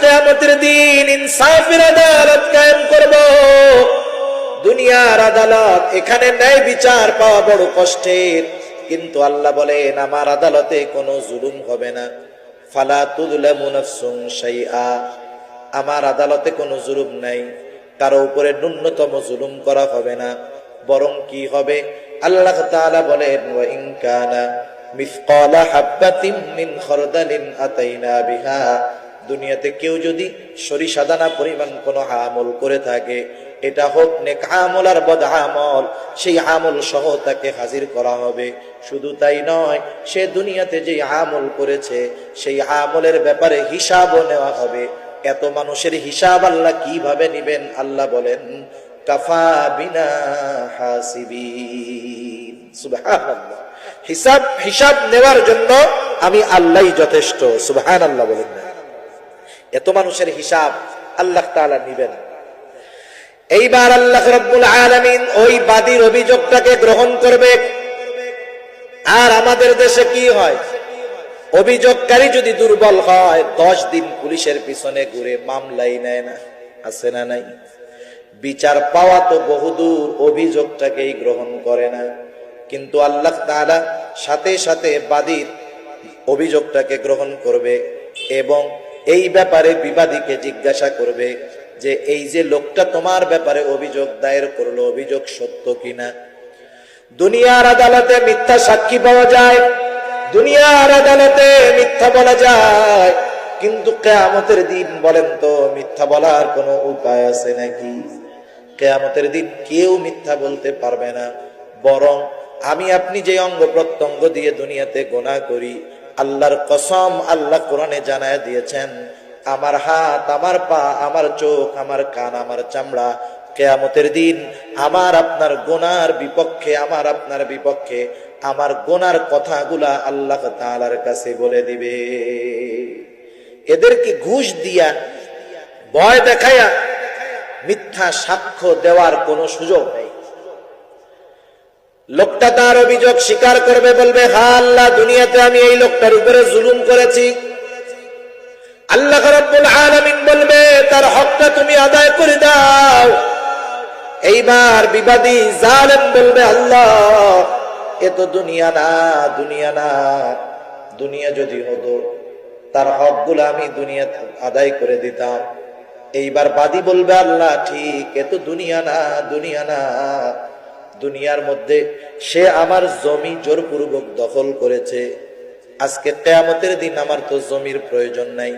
কিয়ামতের দিন ইনসাফের আদালত কায়েম করব। দুনিয়ার আদালত, এখানে ন্যায় বিচার পাওয়া বড় কষ্টের, কিন্তু আল্লাহ বলেন আমার আদালতে কোনো জুলুম হবে না। ফালা তুযলামু নাফসুন শাইআ, আমার আদালতে কোনো জুলুম নাই, কারো উপরে ন্যূনতম জুলুম করা হবে না। বরং কি হবে, আল্লাহ তাআলা বলেন ওয়া ইন কানা মিসকালা হাববাতিন মিন খারদালিন আতাইনা বিহা, দুনিয়াতে কেউ যদি সরিষা দানা পরিমাণ কোনো আমল করে থাকে, এটা হোক নেক আমল আর বদ আমল, সেই আমল সহ তাকে হাজির করা হবে। শুধু তাই নয়, সে দুনিয়াতে যে আমল করেছে সেই আমলের ব্যাপারে হিসাবও নেওয়া হবে। এত মানুষের হিসাব আল্লাহ কিভাবে নিবেন? আল্লাহ বলেন কাফা বিনা হাসিবিন। সুবহানাল্লাহ, হিসাব নেওয়ার জন্য আমি আল্লাহই যথেষ্ট। সুবহানাল্লাহ বলেন না? এত মানুষের হিসাব আল্লাহ তাআলা নিবেন। এইবার আল্লাহ রাব্বুল আলামিন ওই বাদীর অভিযোগটাকে গ্রহণ করবে। আর আমাদের দেশে কি হয়, অভিযোগকারী যদি দুর্বল হয় 10 দিন পুলিশের পিছনে ঘুরে মামলাই নেয় না, আছে না নাই? বিচার পাওয়া তো বহুদূর, অভিযোগটাকেই গ্রহণ করে না। কিন্তু আল্লাহ তাআলা সাথে সাথে বাদীর অভিযোগটাকে গ্রহণ করবে এবং এই ব্যাপারে বিবাদীকে জিজ্ঞাসা করবে যে এই যে লোকটা তোমার ব্যাপারে অভিযোগ দায়ের করলো, অভিযোগ সত্য কিনা। দুনিয়ার আদালতে মিথ্যা সাক্ষী পাওয়া যায়, দুনিয়ার আদালতে মিথ্যা বলা যায়, কিন্তু কিয়ামতের দিন বলেন তো মিথ্যা বলার কোনো উপায় আছে নাকি? কিয়ামতের দিন কেউ মিথ্যা বলতে পারবে না। বরং আমি আপনি যে অঙ্গ প্রত্যঙ্গ দিয়ে দুনিয়াতে গুনাহ করি, আল্লাহর কসম, আল্লাহ কোরআনে জানায় দিয়েছেন আমার হাত, আমার পা, আমার চোখ, আমার কান, আমার চামড়া কিয়ামতের দিন আমার আপনার গুনার বিপক্ষে, আমার আপনার বিপক্ষে আমার গুনার কথাগুলা আল্লাহ তাআলার কাছে বলে দিবে। এদেরকে ঘুষ দিয়া, ভয় দেখায়া মিথ্যা সাক্ষ্য দেওয়ার কোনো সুযোগ নেই। লোকটা তার অভিযোগ স্বীকার করবে, বলবে হ্যাঁ আল্লাহ, দুনিয়াতে আমি এই লোকটার উপরে জুলুম করেছি। আল্লাহ রাব্বুল আলামিন বলবে তার হকটা তুমি আদায় করে দাও। এইবার বিবাদী জালেম বলবে আল্লাহ এ তো দুনিয়া না, দুনিয়া না, দুনিয়া যদি হতো তার হকগুলো আমি দুনিয়াতে আদায় করে দিতাম। এইবার বাদী বলবে আল্লাহ ঠিক, এ তো দুনিয়া না, দুনিয়া না, দুনিয়ার মধ্যে সে আমার জমি জোরপূর্বক দখল করেছে, আজকে কিয়ামতের দিন আমার তো জমির প্রয়োজন নাই।